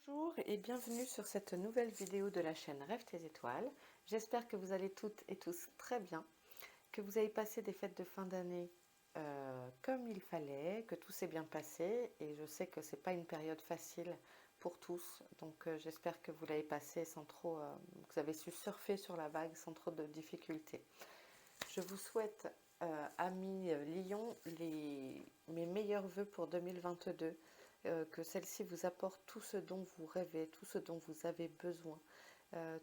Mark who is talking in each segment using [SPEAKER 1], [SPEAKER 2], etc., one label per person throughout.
[SPEAKER 1] Bonjour et bienvenue sur cette nouvelle vidéo de la chaîne Rêve tes étoiles. J'espère que vous allez toutes et tous très bien, que vous avez passé des fêtes de fin d'année comme il fallait, que tout s'est bien passé et je sais que c'est pas une période facile pour tous, donc j'espère que vous l'avez passé sans trop, que vous avez su surfer sur la vague sans trop de difficultés. Je vous souhaite, amis Lion, mes meilleurs vœux pour 2022. Que celle-ci vous apporte tout ce dont vous rêvez, tout ce dont vous avez besoin,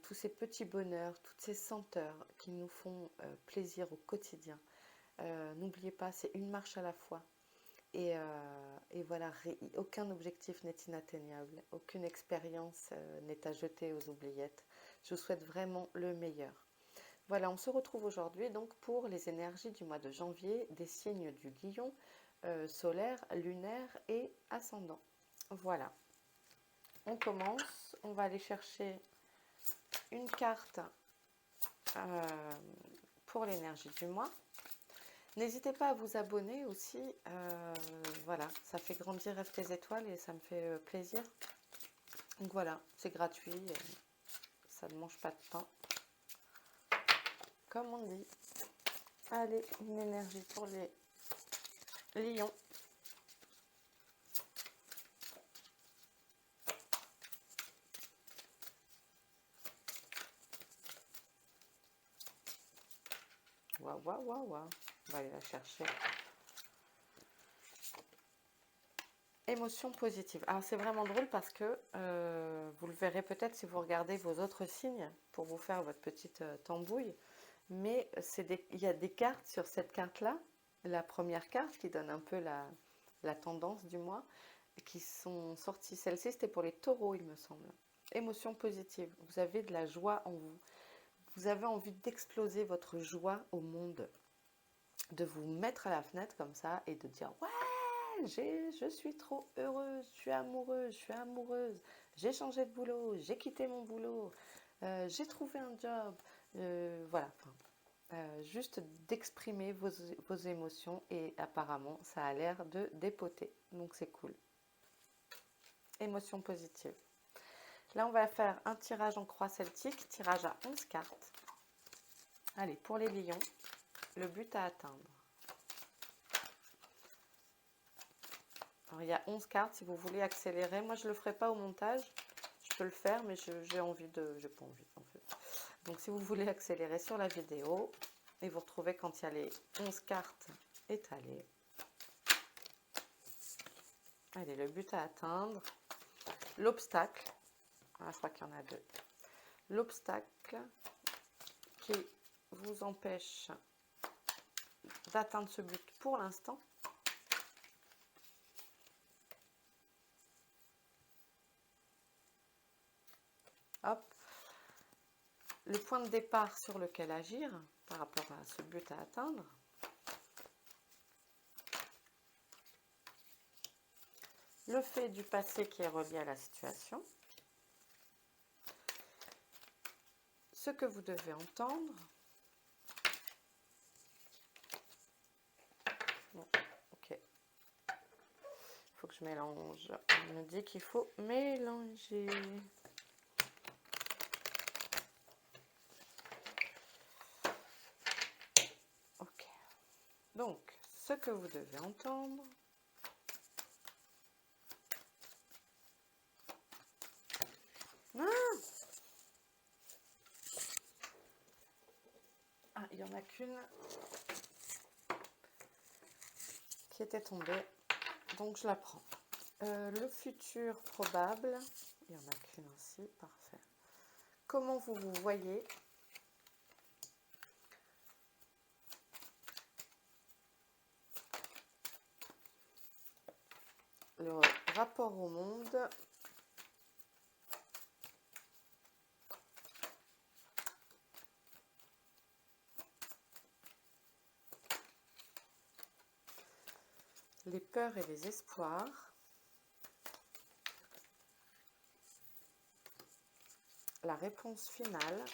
[SPEAKER 1] tous ces petits bonheurs, toutes ces senteurs qui nous font plaisir au quotidien. N'oubliez pas, c'est une marche à la fois. Et voilà, aucun objectif n'est inatteignable, aucune expérience n'est à jeter aux oubliettes. Je vous souhaite vraiment le meilleur. Voilà, on se retrouve aujourd'hui donc pour les énergies du mois de janvier des signes du Lion, solaire, lunaire et ascendant. Voilà, on commence. On va aller chercher une carte pour l'énergie du mois. N'hésitez pas à vous abonner aussi. Voilà, ça fait grandir Rêve tes étoiles et ça me fait plaisir. Donc voilà, c'est gratuit. Ça ne mange pas de pain. Comme on dit. Allez, une énergie pour les lions. Waouh, waouh, waouh, waouh. On va aller la chercher. Émotion positive. Alors c'est vraiment drôle parce que vous le verrez peut-être si vous regardez vos autres signes pour vous faire votre petite tambouille. Mais il y a des cartes sur cette carte-là. La première carte qui donne un peu la tendance du mois, qui sont sorties. Celle-ci, c'était pour les taureaux, il me semble. Émotion positive. Vous avez de la joie en vous. Vous avez envie d'exploser votre joie au monde. De vous mettre à la fenêtre comme ça et de dire « Ouais, je suis trop heureuse, je suis amoureuse, j'ai changé de boulot, j'ai quitté mon boulot, j'ai trouvé un job. » Voilà, juste d'exprimer vos émotions et apparemment ça a l'air de dépoter, donc c'est cool. Émotion positive. Là on va faire un tirage en croix celtique, tirage à 11 cartes. Allez, pour les lions, le but à atteindre. Alors, il y a 11 cartes, si vous voulez accélérer. Moi, je ne le ferai pas au montage. Je peux le faire, mais j'ai envie de... J'ai pas envie, en fait. Donc, si vous voulez accélérer sur la vidéo, et vous retrouvez quand il y a les 11 cartes étalées. Allez, le but à atteindre. L'obstacle. Ah, je crois qu'il y en a deux. L'obstacle qui vous empêche d'atteindre ce but pour l'instant. Hop. Le point de départ sur lequel agir par rapport à ce but à atteindre. Le fait du passé qui est relié à la situation. Ce que vous devez entendre. Bon, ok. Il faut que je mélange. On me dit qu'il faut mélanger. Ok. Donc, ce que vous devez entendre. Ah, il n'y en a qu'une qui était tombée, donc je la prends. Le futur probable, il n'y en a qu'une aussi, parfait. Comment vous vous voyez? Le rapport au monde. Les peurs et les espoirs. La réponse finale.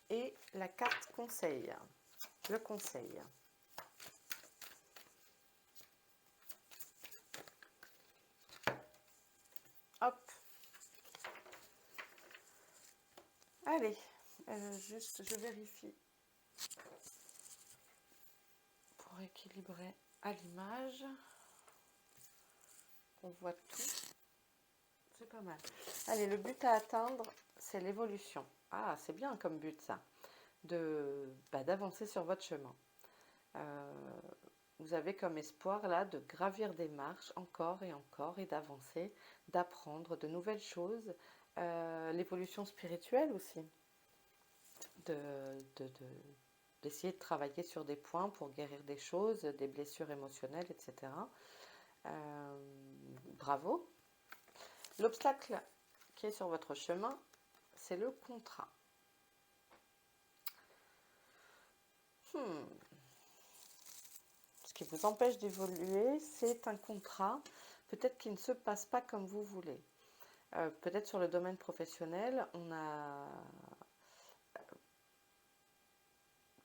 [SPEAKER 1] Et la carte conseil. Le conseil. Hop. Allez, juste je vérifie pour équilibrer à l'image. On voit tout. C'est pas mal. Allez, le but à atteindre, c'est l'évolution. Ah, c'est bien comme but ça, d'avancer sur votre chemin. Vous avez comme espoir là de gravir des marches encore et d'avancer, d'apprendre de nouvelles choses. L'évolution spirituelle aussi, d'essayer de travailler sur des points pour guérir des choses, des blessures émotionnelles, etc. Bravo. L'obstacle qui est sur votre chemin, c'est le contrat. Ce qui vous empêche d'évoluer, c'est un contrat, peut-être qui ne se passe pas comme vous voulez. Peut-être sur le domaine professionnel,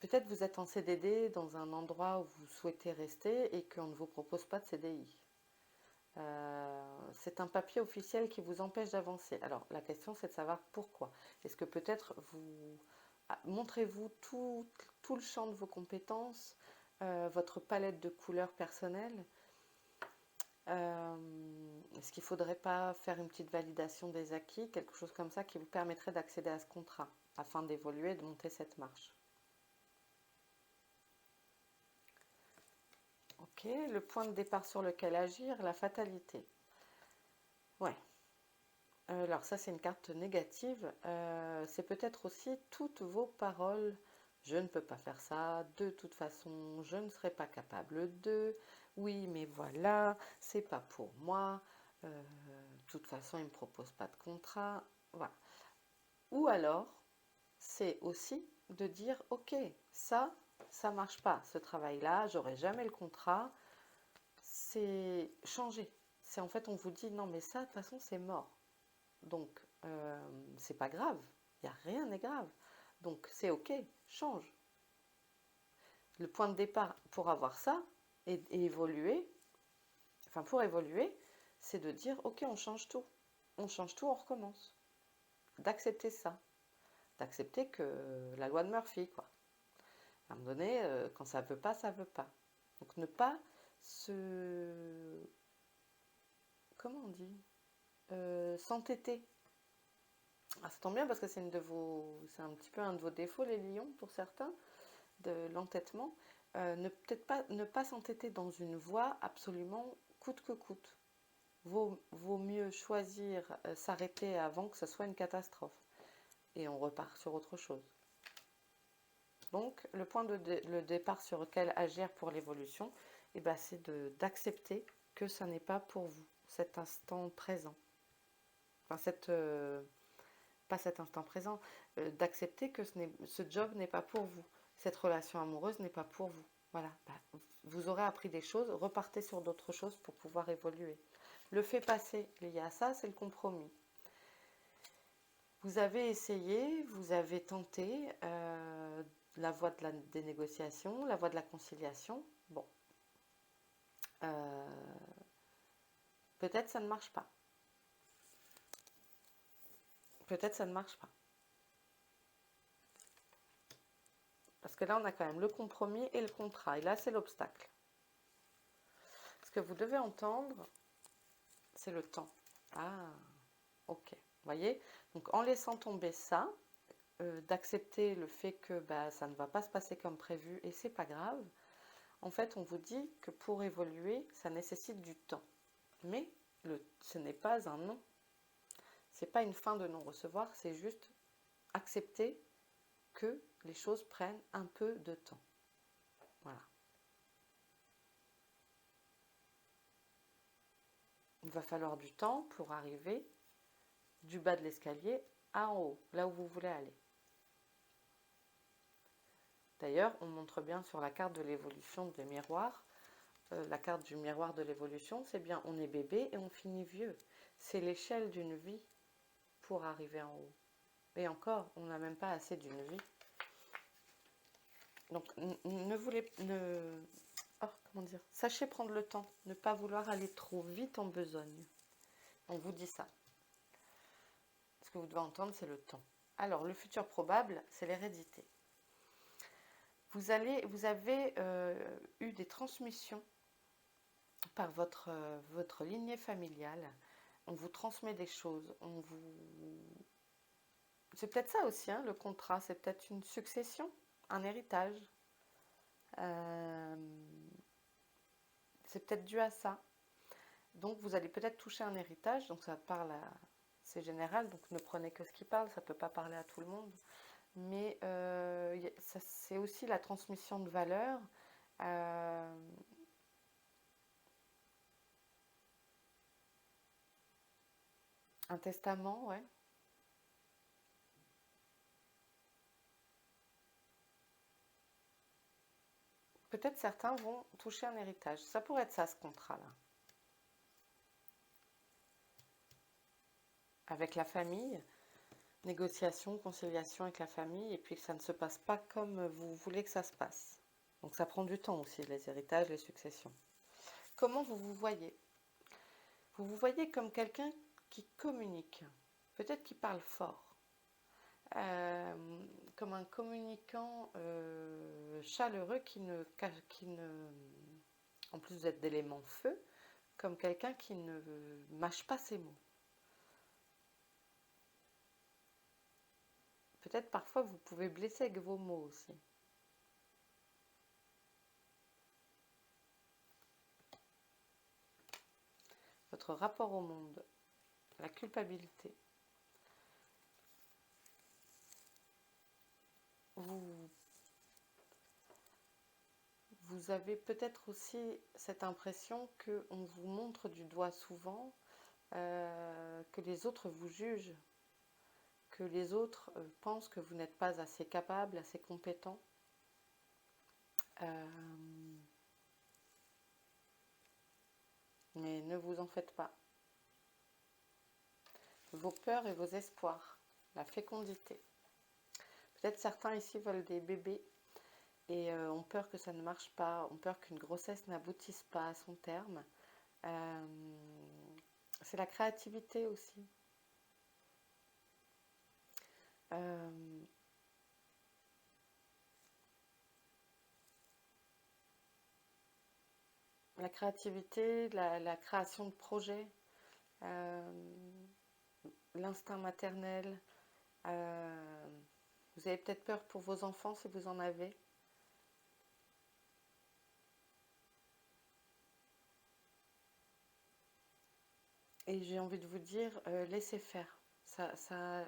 [SPEAKER 1] peut-être vous êtes en CDD dans un endroit où vous souhaitez rester et qu'on ne vous propose pas de CDI. C'est un papier officiel qui vous empêche d'avancer. Alors la question c'est de savoir pourquoi. Est-ce que peut-être montrez-vous tout le champ de vos compétences, votre palette de couleurs personnelles. Est-ce qu'il ne faudrait pas faire une petite validation des acquis, quelque chose comme ça qui vous permettrait d'accéder à ce contrat afin d'évoluer et de monter cette marche? Ok, le point de départ sur lequel agir, la fatalité. Ouais. Alors ça c'est une carte négative. C'est peut-être aussi toutes vos paroles. Je ne peux pas faire ça, de toute façon je ne serai pas capable de, oui mais voilà, c'est pas pour moi, de toute façon il ne me propose pas de contrat, voilà. Ou alors c'est aussi de dire ok, ça marche pas, ce travail-là, j'aurai jamais le contrat, c'est changer. C'est en fait on vous dit non mais ça de toute façon c'est mort. Donc, c'est pas grave, il n'y a rien n'est grave. Donc, c'est ok, change. Le point de départ pour avoir ça et évoluer, enfin pour évoluer, c'est de dire ok, on change tout. On change tout, on recommence. D'accepter ça. D'accepter que la loi de Murphy, quoi. À un moment donné, quand ça veut pas, ça veut pas. Donc, ne pas se. Comment on dit s'entêter. Ah, ça tombe bien parce que c'est un petit peu un de vos défauts, les lions, pour certains, de l'entêtement. Peut-être pas, ne pas s'entêter dans une voie absolument coûte que coûte. Vaut mieux choisir s'arrêter avant que ce soit une catastrophe. Et on repart sur autre chose. Donc, le départ sur lequel agir pour l'évolution, eh ben, c'est d'accepter que ça n'est pas pour vous, cet instant présent. Enfin, pas cet instant présent, d'accepter que ce job n'est pas pour vous, cette relation amoureuse n'est pas pour vous. Voilà, vous aurez appris des choses, repartez sur d'autres choses pour pouvoir évoluer. Le fait passé lié à ça, c'est le compromis. Vous avez essayé, vous avez tenté la voie des négociations, la voie de la conciliation. Bon, peut-être ça ne marche pas. Peut-être ça ne marche pas. Parce que là, on a quand même le compromis et le contrat. Et là, c'est l'obstacle. Ce que vous devez entendre, c'est le temps. Ah, ok. Vous voyez? Donc, en laissant tomber ça, d'accepter le fait que ça ne va pas se passer comme prévu et c'est pas grave, en fait, on vous dit que pour évoluer, ça nécessite du temps. Mais ce n'est pas un non. C'est pas une fin de non-recevoir, c'est juste accepter que les choses prennent un peu de temps. Voilà. Il va falloir du temps pour arriver du bas de l'escalier à en haut, là où vous voulez aller. D'ailleurs, on montre bien sur la carte de l'évolution des miroirs, la carte du miroir de l'évolution, c'est bien on est bébé et on finit vieux. C'est l'échelle d'une vie pour arriver en haut. Et encore, on n'a même pas assez d'une vie. Donc, comment dire, sachez prendre le temps, ne pas vouloir aller trop vite en besogne. On vous dit ça. Ce que vous devez entendre, c'est le temps. Alors, le futur probable, c'est l'hérédité. Vous avez eu des transmissions par votre lignée familiale. On vous transmet des choses. C'est peut-être ça aussi, hein, le contrat. C'est peut-être une succession, un héritage. C'est peut-être dû à ça. Donc, vous allez peut-être toucher un héritage. Donc, ça parle à... C'est général, donc ne prenez que ce qui parle. Ça ne peut pas parler à tout le monde. Mais c'est aussi la transmission de valeurs. Un testament, ouais. Peut-être certains vont toucher un héritage. Ça pourrait être ça, ce contrat-là. Avec la famille, négociation, conciliation avec la famille, et puis que ça ne se passe pas comme vous voulez que ça se passe. Donc ça prend du temps aussi, les héritages, les successions. Comment vous vous voyez? Vous vous voyez comme quelqu'un qui communique, peut-être qui parle fort. Comme un communicant chaleureux qui ne... En plus, vous êtes d'élément feu, comme quelqu'un qui ne mâche pas ses mots. Peut-être parfois vous pouvez blesser avec vos mots aussi. Votre rapport au monde, la culpabilité. Vous avez peut-être aussi cette impression qu'on vous montre du doigt souvent, que les autres vous jugent, que les autres pensent que vous n'êtes pas assez capable, assez compétent. Mais ne vous en faites pas. Vos peurs et vos espoirs, la fécondité. Peut-être certains ici veulent des bébés et ont peur que ça ne marche pas, ont peur qu'une grossesse n'aboutisse pas à son terme. C'est la créativité aussi. La créativité, la création de projets, l'instinct maternel. Vous avez peut-être peur pour vos enfants si vous en avez. Et j'ai envie de vous dire, laissez faire.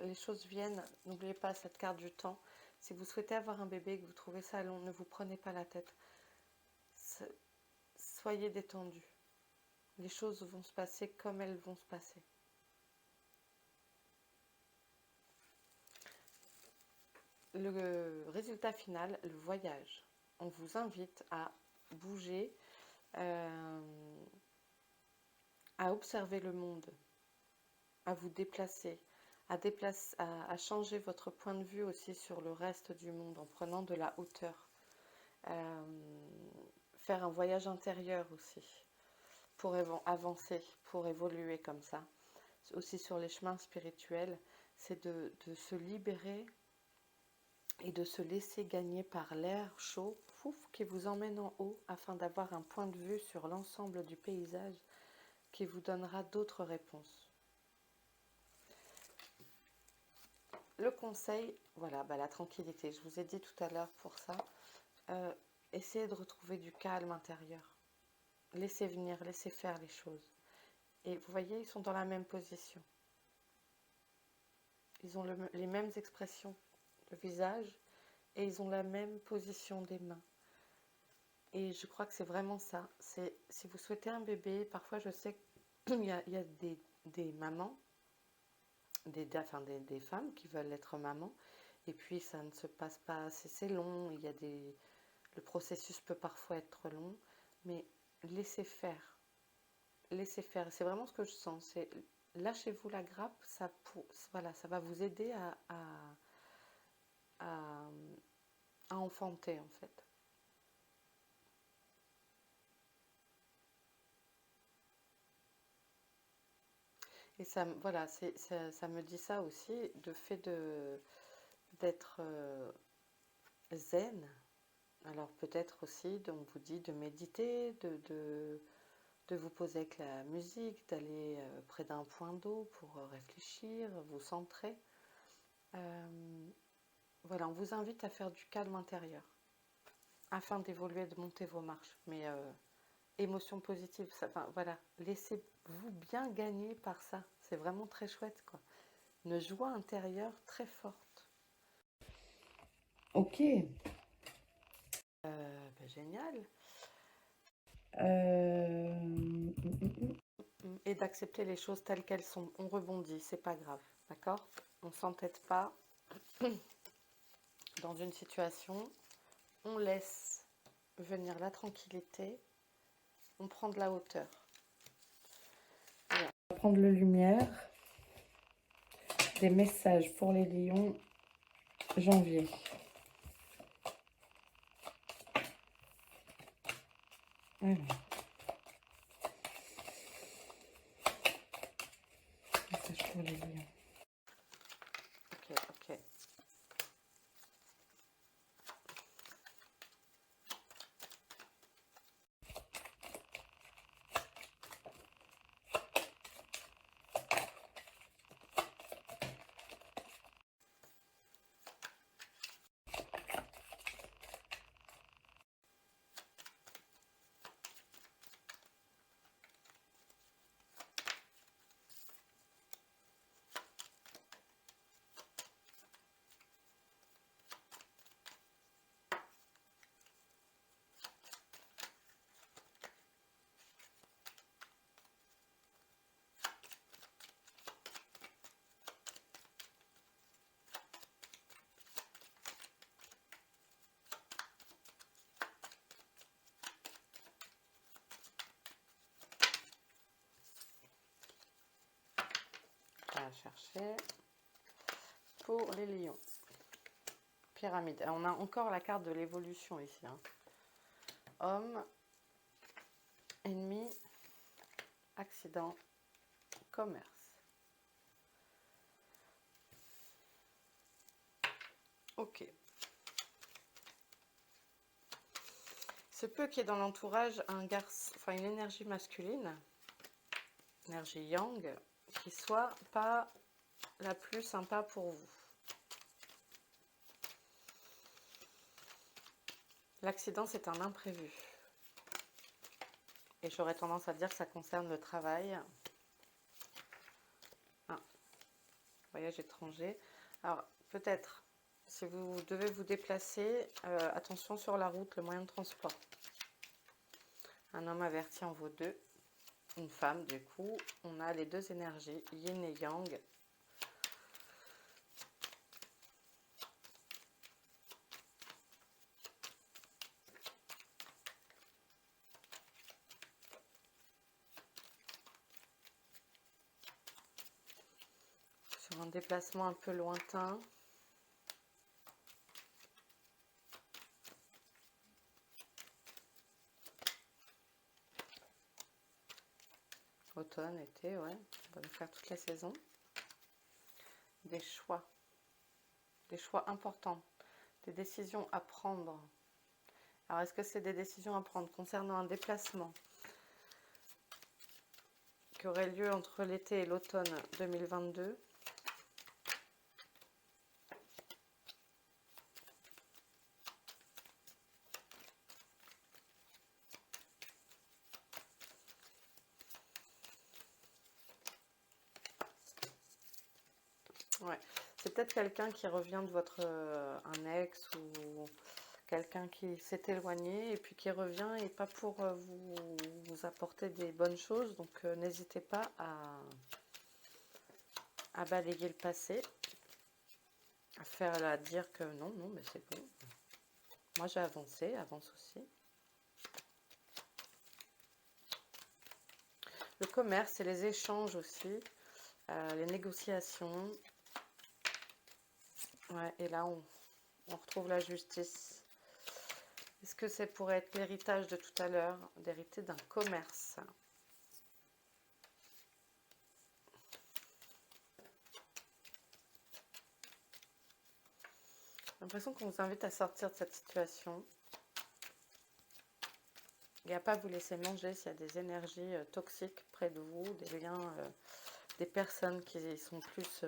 [SPEAKER 1] Les choses viennent. N'oubliez pas cette carte du temps. Si vous souhaitez avoir un bébé et que vous trouvez ça long, ne vous prenez pas la tête. Soyez détendu. Les choses vont se passer comme elles vont se passer. Le résultat final, le voyage. On vous invite à bouger, à observer le monde, à vous déplacer, à changer votre point de vue aussi sur le reste du monde en prenant de la hauteur. Faire un voyage intérieur aussi pour avancer, pour évoluer comme ça. Aussi sur les chemins spirituels, c'est de se libérer et de se laisser gagner par l'air chaud qui vous emmène en haut afin d'avoir un point de vue sur l'ensemble du paysage qui vous donnera d'autres réponses. Le conseil, voilà, la tranquillité. Je vous ai dit tout à l'heure pour ça, essayez de retrouver du calme intérieur. Laissez venir, laissez faire les choses. Et vous voyez, ils sont dans la même position. Ils ont les mêmes expressions de visage et ils ont la même position des mains. Et je crois que c'est vraiment ça. Si vous souhaitez un bébé, parfois je sais qu'il y a des mamans, des femmes qui veulent être mamans, et puis ça ne se passe pas assez, c'est long, le processus peut parfois être long, mais laissez faire. Laissez faire. C'est vraiment ce que je sens. C'est lâchez-vous la grappe, ça va vous aider à enfanter en fait. Et ça, voilà, ça me dit ça aussi, de fait d'être zen. Alors peut-être aussi, on vous dit de méditer, de vous poser avec la musique, d'aller près d'un point d'eau pour réfléchir, vous centrer. Voilà, on vous invite à faire du calme intérieur afin d'évoluer, de monter vos marches. Mais émotion positive, ça, enfin, voilà, laissez-vous bien gagner par ça. C'est vraiment très chouette, quoi. Une joie intérieure très forte. Ok. Génial. Et d'accepter les choses telles qu'elles sont. On rebondit, c'est pas grave, d'accord? On s'entête pas dans une situation. On laisse venir la tranquillité. On prend de la hauteur. Voilà. On va prendre le lumière. Des messages pour les lions, janvier. Alors. Message pour les lions. Ok, ok. On va chercher pour les lions. Pyramide. Alors, on a encore la carte de l'évolution ici. Hein. Homme, ennemi, accident, commerce. Ok. Se peut qu'il y ait dans l'entourage un garçon, enfin une énergie masculine, énergie yang, qui soit pas la plus sympa pour vous. L'accident, c'est un imprévu. Et j'aurais tendance à dire que ça concerne le travail. Ah, voyage étranger. Alors, peut-être, si vous devez vous déplacer, attention sur la route, le moyen de transport. Un homme averti en vaut deux. Une femme, du coup, on a les deux énergies, yin et yang. Sur un déplacement un peu lointain. Automne, été, ouais. On va faire toute la saison. Des choix importants, des décisions à prendre. Alors, est-ce que c'est des décisions à prendre concernant un déplacement qui aurait lieu entre l'été et l'automne 2022 ? Ouais, c'est peut-être quelqu'un qui revient de votre un ex ou quelqu'un qui s'est éloigné et puis qui revient et pas pour vous apporter des bonnes choses. Donc n'hésitez pas à balayer le passé, à dire que non, mais c'est bon. Moi j'ai avancé, avance aussi. Le commerce et les échanges aussi, les négociations. Ouais, et là on retrouve la justice. Est-ce que ça pourrait être l'héritage de tout à l'heure, d'hériter d'un commerce? l'impression qu'on vous invite à sortir de cette situation et à pas vous laisser manger s'il y a des énergies toxiques près de vous, des liens, des personnes qui sont plus...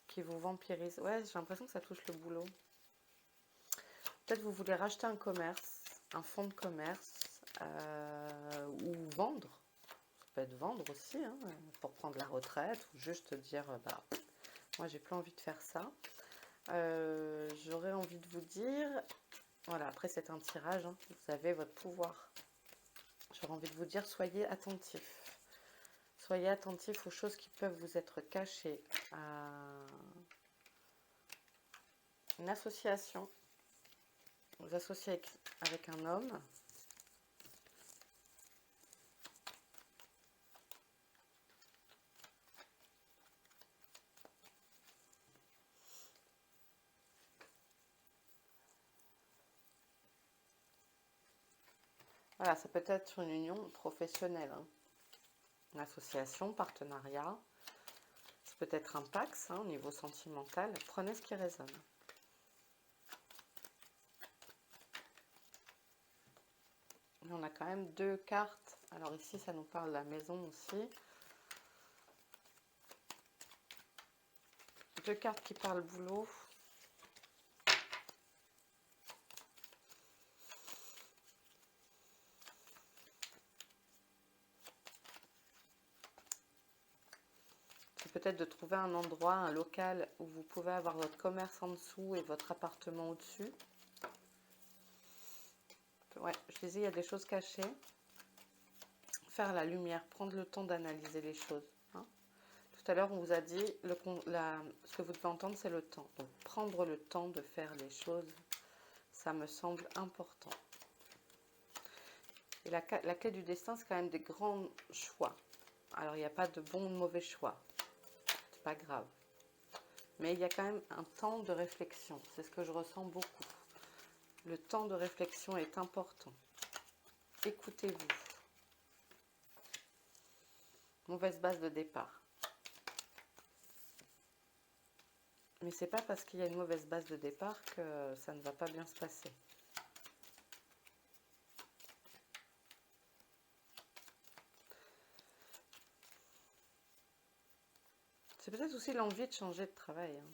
[SPEAKER 1] qui vous vampirisent. Ouais, j'ai l'impression que ça touche le boulot. Peut-être vous voulez racheter un commerce, un fonds de commerce, ou vendre. Ça peut être vendre aussi, hein, pour prendre la retraite, ou juste dire, bah, moi j'ai plus envie de faire ça. J'aurais envie de vous dire, voilà, après c'est un tirage, hein, vous avez votre pouvoir. J'aurais envie de vous dire, soyez attentifs. Soyez attentifs aux choses qui peuvent vous être cachées. À une association. Vous associez avec un homme. Voilà, ça peut être une union professionnelle, hein. Une association, partenariat. Ça peut être un pax, hein, au niveau sentimental. Prenez ce qui résonne. Et on a quand même 2 cartes. Alors ici, ça nous parle de la maison aussi. 2 cartes qui parlent boulot. C'est peut-être de trouver un endroit, un local où vous pouvez avoir votre commerce en dessous et votre appartement au-dessus. Ouais, je disais, il y a des choses cachées. Faire la lumière, prendre le temps d'analyser les choses. Hein. Tout à l'heure, on vous a dit, ce que vous devez entendre, c'est le temps. Donc, prendre le temps de faire les choses, ça me semble important. Et la clé du destin, c'est quand même des grands choix. Alors, il n'y a pas de bon ou de mauvais choix. C'est pas grave. Mais il y a quand même un temps de réflexion. C'est ce que je ressens beaucoup. Le temps de réflexion est important. Écoutez-vous. Mauvaise base de départ. Mais c'est pas parce qu'il y a une mauvaise base de départ que ça ne va pas bien se passer. C'est peut-être aussi l'envie de changer de travail. Hein.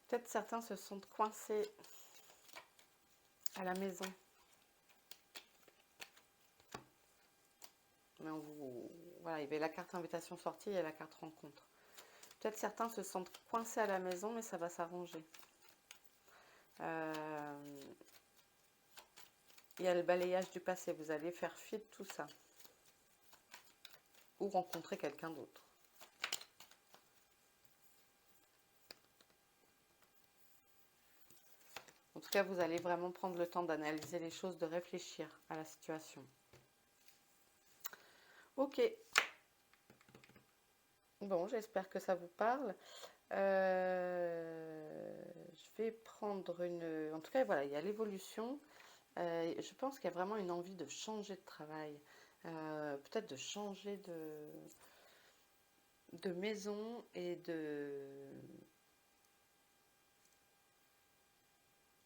[SPEAKER 1] Peut-être certains se sentent coincés à la maison. Mais voilà, il y avait la carte invitation sortie et la carte rencontre. Peut-être certains se sentent coincés à la maison, mais ça va s'arranger. Il y a le balayage du passé. Vous allez faire fi de tout ça. Ou rencontrer quelqu'un d'autre. En tout cas, vous allez vraiment prendre le temps d'analyser les choses, de réfléchir à la situation. Ok. Bon, j'espère que ça vous parle. Je vais prendre une... En tout cas, voilà, il y a l'évolution. Je pense qu'il y a vraiment une envie de changer de travail. Peut-être de changer de maison et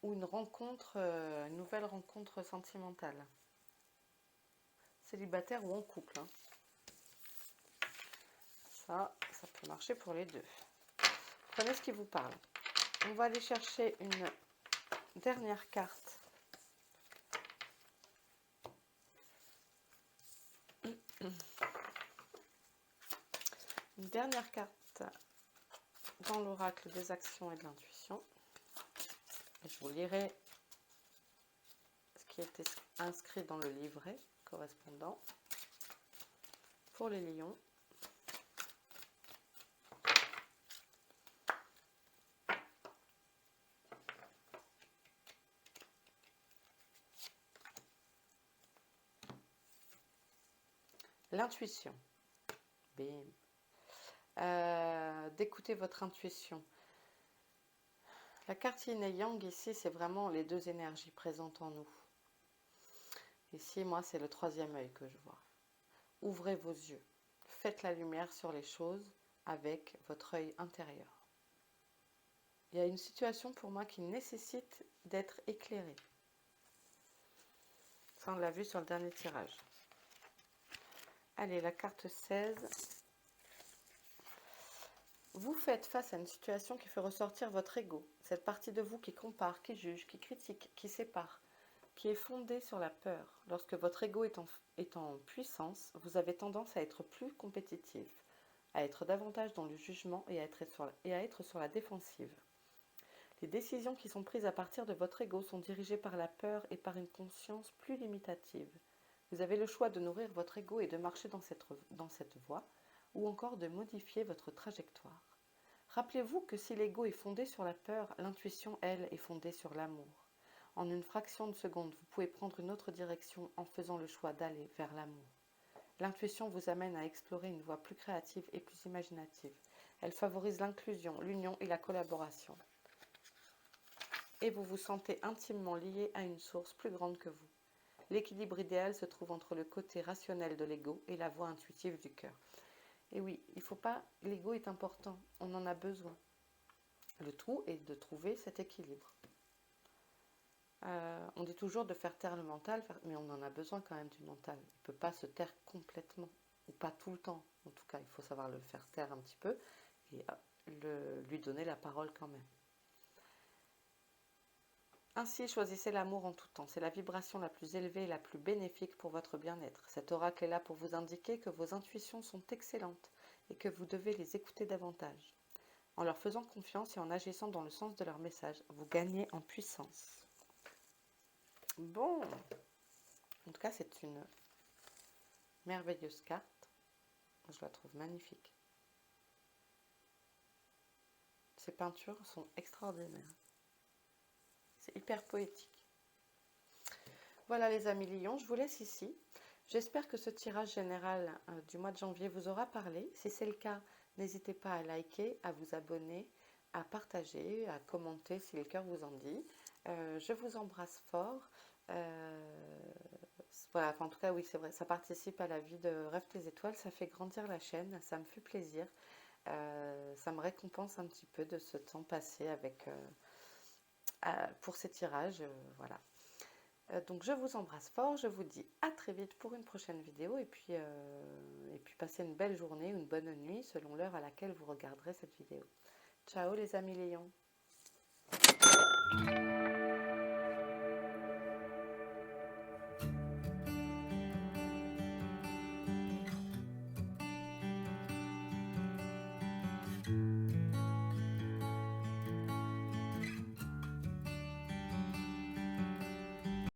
[SPEAKER 1] ou une rencontre, une nouvelle rencontre sentimentale. Célibataire ou en couple. Hein. Ça peut marcher pour les deux. Prenez ce qui vous parle. On va aller chercher une dernière carte. Une dernière carte dans l'oracle des actions et de l'intuition. Je vous lirai ce qui était inscrit dans le livret correspondant pour les lions. L'intuition. Bim. D'écouter votre intuition. La carte yin et yang ici, c'est vraiment les deux énergies présentes en nous. Ici, moi, c'est le troisième œil que je vois. Ouvrez vos yeux. Faites la lumière sur les choses avec votre œil intérieur. Il y a une situation pour moi qui nécessite d'être éclairée. Ça, on l'a vu sur le dernier tirage. Allez, la carte 16. Vous faites face à une situation qui fait ressortir votre ego, cette partie de vous qui compare, qui juge, qui critique, qui sépare, qui est fondée sur la peur. Lorsque votre ego est en puissance, vous avez tendance à être plus compétitif, à être davantage dans le jugement et à être sur la défensive. Les décisions qui sont prises à partir de votre ego sont dirigées par la peur et par une conscience plus limitative. Vous avez le choix de nourrir votre ego et de marcher dans cette voie, ou encore de modifier votre trajectoire. Rappelez-vous que si l'ego est fondé sur la peur, l'intuition, elle, est fondée sur l'amour. En une fraction de seconde, vous pouvez prendre une autre direction en faisant le choix d'aller vers l'amour. L'intuition vous amène à explorer une voie plus créative et plus imaginative. Elle favorise l'inclusion, l'union et la collaboration. Et vous vous sentez intimement lié à une source plus grande que vous. L'équilibre idéal se trouve entre le côté rationnel de l'ego et la voie intuitive du cœur. Et oui, il faut pas. L'ego est important, on en a besoin. Le tout est de trouver cet équilibre. On dit toujours de faire taire le mental, mais on en a besoin quand même du mental. Il ne peut pas se taire complètement, ou pas tout le temps. En tout cas, il faut savoir le faire taire un petit peu et lui donner la parole quand même. Ainsi, choisissez l'amour en tout temps. C'est la vibration la plus élevée et la plus bénéfique pour votre bien-être. Cet oracle est là pour vous indiquer que vos intuitions sont excellentes et que vous devez les écouter davantage. En leur faisant confiance et en agissant dans le sens de leur message, vous gagnez en puissance. Bon, en tout cas, c'est une merveilleuse carte. Je la trouve magnifique. Ces peintures sont extraordinaires. C'est hyper poétique. Voilà les amis lions, je vous laisse ici. J'espère que ce tirage général du mois de janvier vous aura parlé. Si c'est le cas, n'hésitez pas à liker, à vous abonner, à partager, à commenter si le cœur vous en dit. Je vous embrasse fort. Voilà, enfin, en tout cas, oui, c'est vrai, ça participe à la vie de Rêve tes étoiles. Ça fait grandir la chaîne, ça me fait plaisir. Ça me récompense un petit peu de ce temps passé pour ces tirages. Voilà. Donc je vous embrasse fort, je vous dis à très vite pour une prochaine vidéo et puis passez une belle journée ou une bonne nuit selon l'heure à laquelle vous regarderez cette vidéo. Ciao les amis lions.